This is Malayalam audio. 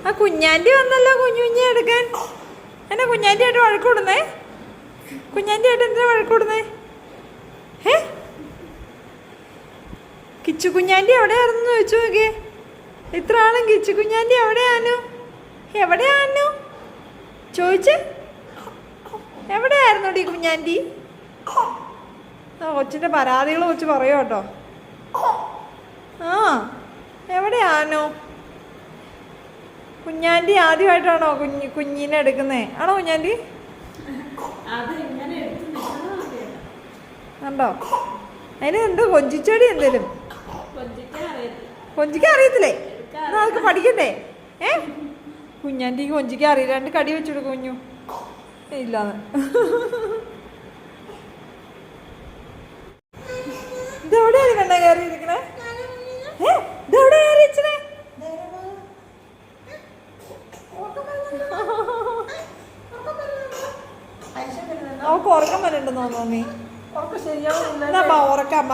ആ കുഞ്ഞാൻ്റെ വന്നല്ലോ കുഞ്ഞുഞ്ഞി എടുക്കാൻ. എന്നാ കുഞ്ഞാൻ്റെ ആയിട്ട് വഴക്കൂടുന്നേ? കുഞ്ഞാൻ്റെ ആയിട്ട് എന്തിനാ വഴക്കൂടുന്നേ? കിച്ചു കുഞ്ഞാൻ്റെ എവിടെയായിരുന്നു ചോദിച്ചു നോക്കിയേ. ഇത്ര ആളും കിച്ചു കുഞ്ഞാൻ്റെ എവിടെയാനു എവിടെയാനു ചോദിച്ചേ. എവിടെയായിരുന്നു ഡി കുഞ്ഞാൻ്റെ? ആ കൊച്ചിൻ്റെ പരാതികൾ വെച്ച് പറയോ കേട്ടോ. ആ എവിടെയാനു? കുഞ്ഞാൻ്റെ ആദ്യമായിട്ടാണോ കുഞ്ഞിനെ എടുക്കുന്നേ? ആണോ കുഞ്ഞാൻ്റെ? ഉണ്ടോ? അതിന് എന്തോ കൊഞ്ചിച്ചടി എന്തേലും കൊഞ്ചിക്കാൻ അറിയത്തില്ലേ? എന്നാ അതൊക്കെ പഠിക്കണ്ടേ? കുഞ്ഞാൻ്റെ കൊഞ്ചിക്കാൻ അറിയില്ല. 2 കടി വെച്ചെടുക്കും കുഞ്ഞു. ഇല്ലാന്ന് ഇതെവിടെയാണ് കണ്ണ കയറി ഇരിക്കണേ? ഇതെവിടെ കയറി ഇച്ചനെ? അവൾക്ക് ഉറക്കം വരണ്ടെന്ന് തോന്നുന്നു. നീ ഉറക്കം ശരിയാവും. ഉറക്കാം.